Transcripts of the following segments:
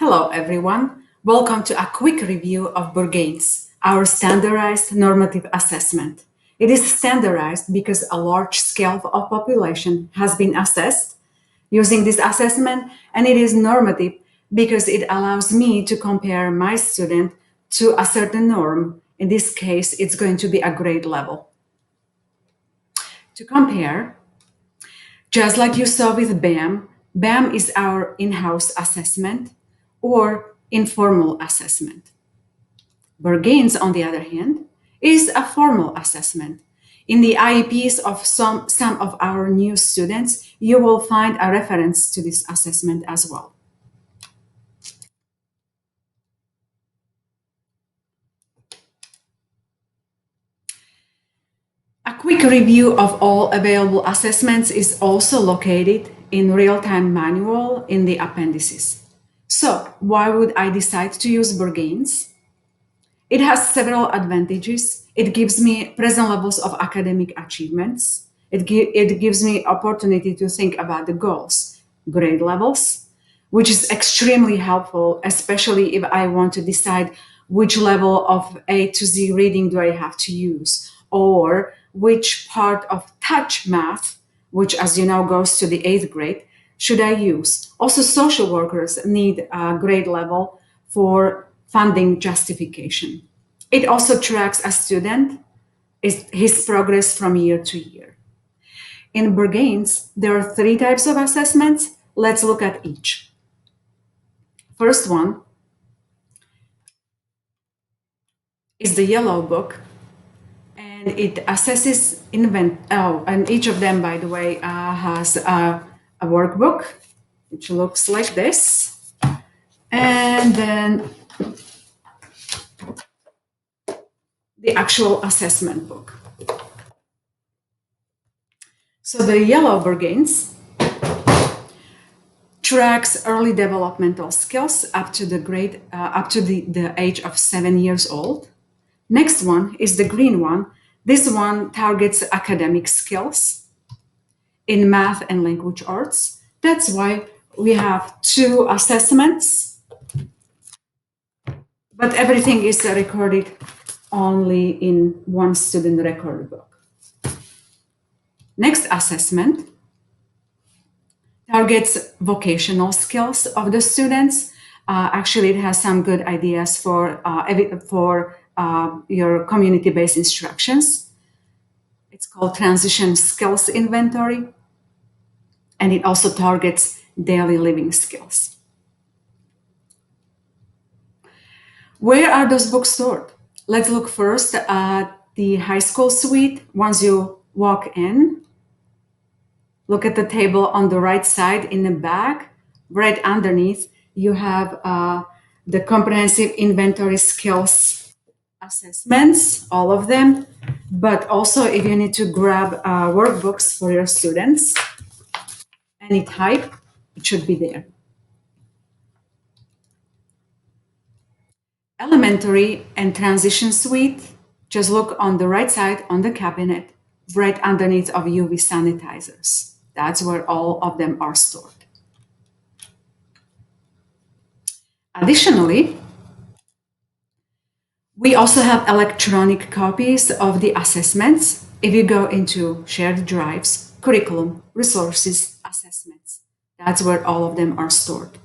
Hello, everyone. Welcome to a quick review of Brigance, our standardized normative assessment. It is standardized because a large scale of population has been assessed using this assessment, and it is normative because it allows me to compare my student to a certain norm. In this case, it's going to be a grade level. To compare, just like you saw with BAM is our in house assessment or informal assessment. Brigance, on the other hand, is a formal assessment. In the IEPs of some of our new students, you will find a reference to this assessment as well. A quick review of all available assessments is also located in real-time manual in the appendices. So, why would I decide to use Brigance? It has several advantages. It gives me present levels of academic achievements. It gives me opportunity to think about the goals, grade levels, which is extremely helpful, especially if I want to decide which level of A to Z reading do I have to use, or which part of touch math, which as you know goes to the eighth grade, should I use. Also, social workers need a grade level for funding justification. It also tracks a student, his progress from year to year. In Brigance, there are three types of assessments. Let's look at each. First one is the yellow book, and it assesses and each of them, by the way, has a workbook, which looks like this. And then the actual assessment book. So the yellow Brigance tracks early developmental skills up to the age of 7 years old. Next one is the green one. This one targets academic skills in math and language arts. That's why we have two assessments, but everything is recorded only in one student record book. Next assessment targets vocational skills of the students. Actually, it has some good ideas for your community-based instructions. It's called Transition Skills Inventory, and it also targets daily living skills. Where are those books stored? Let's look first at the high school suite. Once you walk in, look at the table on the right side in the back. Right underneath, you have the comprehensive inventory skills assessments, all of them. But also, if you need to grab workbooks for your students, any type, it should be there. Elementary and transition suite, just look on the right side on the cabinet, right underneath of UV sanitizers. That's where all of them are stored. Additionally, we also have electronic copies of the assessments. If you go into shared drives, curriculum, resources, assessments, that's where all of them are stored.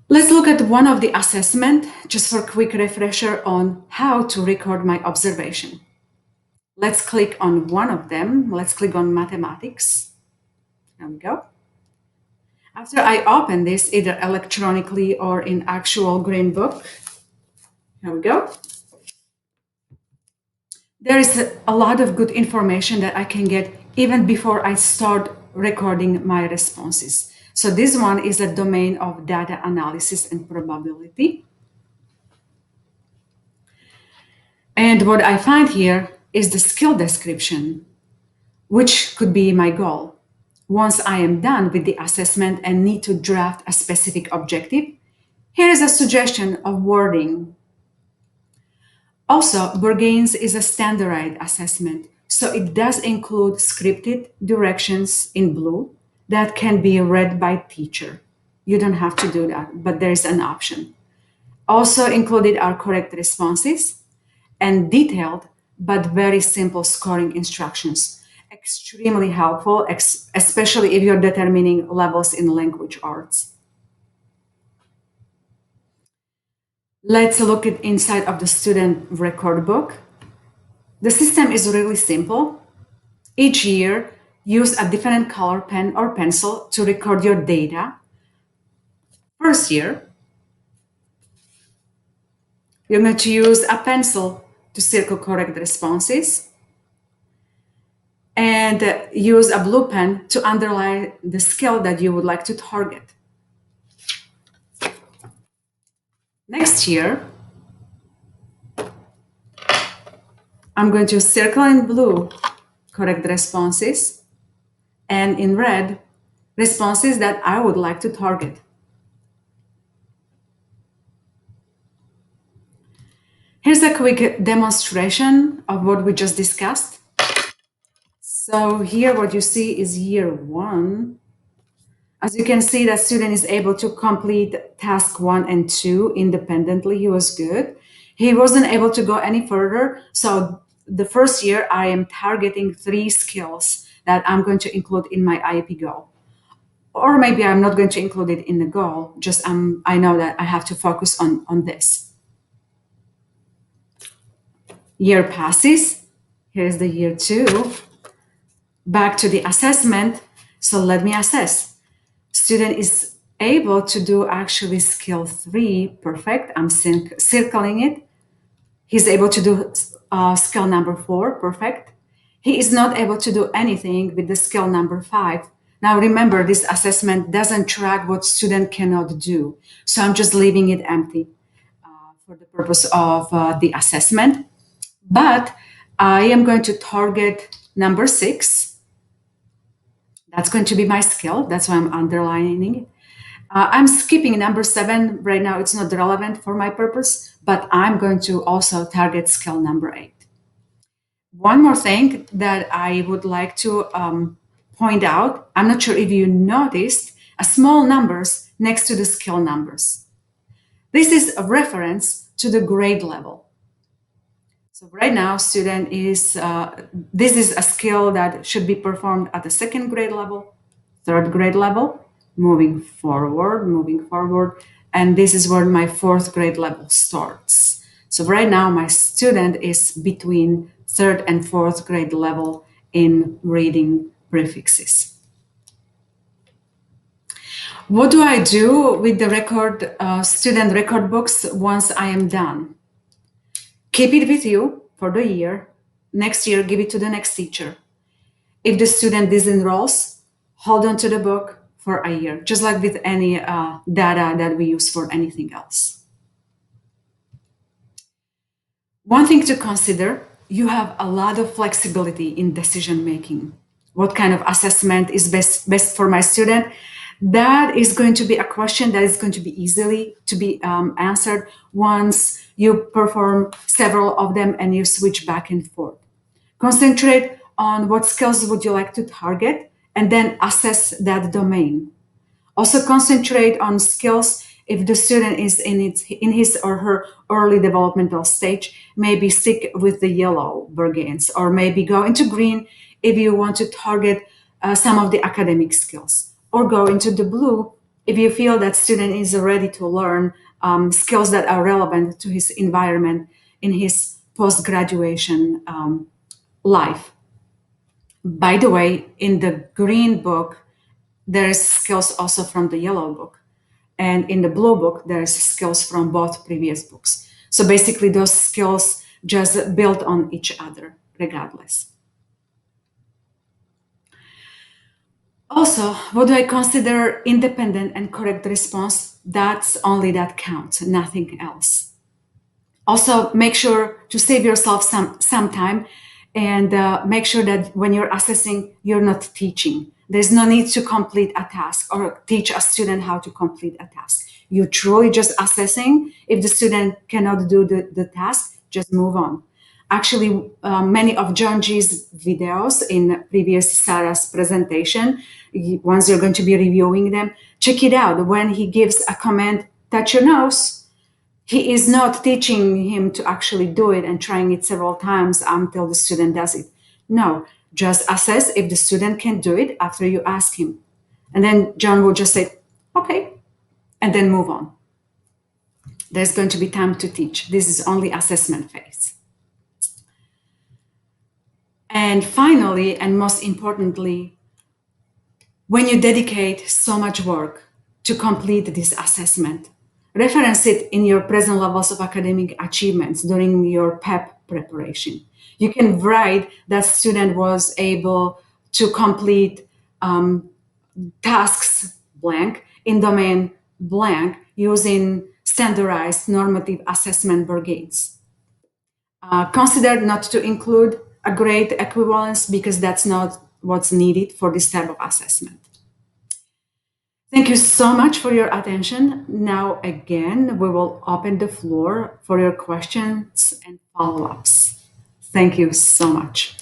Let's look at one of the assessment just for a quick refresher on how to record my observation. Let's click on one of them. Let's click on mathematics. There we go. After I open this, either electronically or in actual green book, here we go. There is a lot of good information that I can get even before I start recording my responses. So this one is a domain of data analysis and probability. And what I find here is the skill description, which could be my goal. Once I am done with the assessment and need to draft a specific objective, here is a suggestion of wording. Also, Brigance is a standardized assessment, so it does include scripted directions in blue that can be read by teacher. You don't have to do that, but there is an option. Also included are correct responses and detailed but very simple scoring instructions. Extremely helpful, especially if you're determining levels in language arts. Let's look at inside of the student record book. The system is really simple. Each year, use a different color pen or pencil to record your data. First year, you're going to use a pencil to circle correct responses and use a blue pen to underline the skill that you would like to target. Next year, I'm going to circle in blue correct responses and in red responses that I would like to target. Here's a quick demonstration of what we just discussed. So here what you see is year one. As you can see, the student is able to complete task 1 and 2 independently. He was good. He wasn't able to go any further. So the first year, I am targeting 3 skills that I'm going to include in my IEP goal. Or maybe I'm not going to include it in the goal. Just I know that I have to focus on this. Year passes. Here's the year 2. Back to the assessment. So let me assess. Student is able to do actually skill 3, perfect. I'm circling it. He's able to do skill number 4, perfect. He is not able to do anything with the skill number 5. Now remember, this assessment doesn't track what student cannot do. So I'm just leaving it empty for the purpose of the assessment. But I am going to target number 6. That's going to be my skill. That's why I'm underlining it. I'm skipping number 7 right now. It's not relevant for my purpose, but I'm going to also target skill number 8. One more thing that I would like to point out, I'm not sure if you noticed, a small numbers next to the skill numbers. This is a reference to the grade level. So right now, student is, this is a skill that should be performed at the 2nd grade level, 3rd grade level, moving forward. And this is where my 4th grade level starts. So right now, my student is between 3rd and 4th grade level in reading prefixes. What do I do with the student record books once I am done? Keep it with you for the year. Next year, give it to the next teacher. If the student disenrolls, hold on to the book for a year, just like with any data that we use for anything else. One thing to consider, you have a lot of flexibility in decision making. What kind of assessment is best for my student? That is going to be a question that is going to be easily to be answered once you perform several of them and you switch back and forth. Concentrate on what skills would you like to target and then assess that domain. Also concentrate on skills if the student is in his or her early developmental stage, maybe stick with the yellow Brigance or maybe go into green if you want to target some of the academic skills, or go into the blue if you feel that student is ready to learn skills that are relevant to his environment in his post-graduation life. By the way, in the green book, there's skills also from the yellow book. And in the blue book, there's skills from both previous books. So basically, those skills just build on each other regardless. Also, what do I consider independent and correct response? That's only that counts, nothing else. Also, make sure to save yourself some time and make sure that when you're assessing, you're not teaching. There's no need to complete a task or teach a student how to complete a task. You're truly just assessing. If the student cannot do the task, just move on. Actually, many of John G's videos in previous Sarah's presentation, once you're going to be reviewing them, check it out. When he gives a comment, touch your nose, he is not teaching him to actually do it and trying it several times until the student does it. No, just assess if the student can do it after you ask him. And then John will just say, okay, and then move on. There's going to be time to teach. This is only assessment phase. And finally, and most importantly, when you dedicate so much work to complete this assessment, reference it in your present levels of academic achievements during your PEP preparation. You can write that student was able to complete tasks blank in domain blank using standardized normative assessment brigades. Consider not to include a grade equivalence because that's not what's needed for this type of assessment. Thank you so much for your attention. Now, again, we will open the floor for your questions and follow ups. Thank you so much.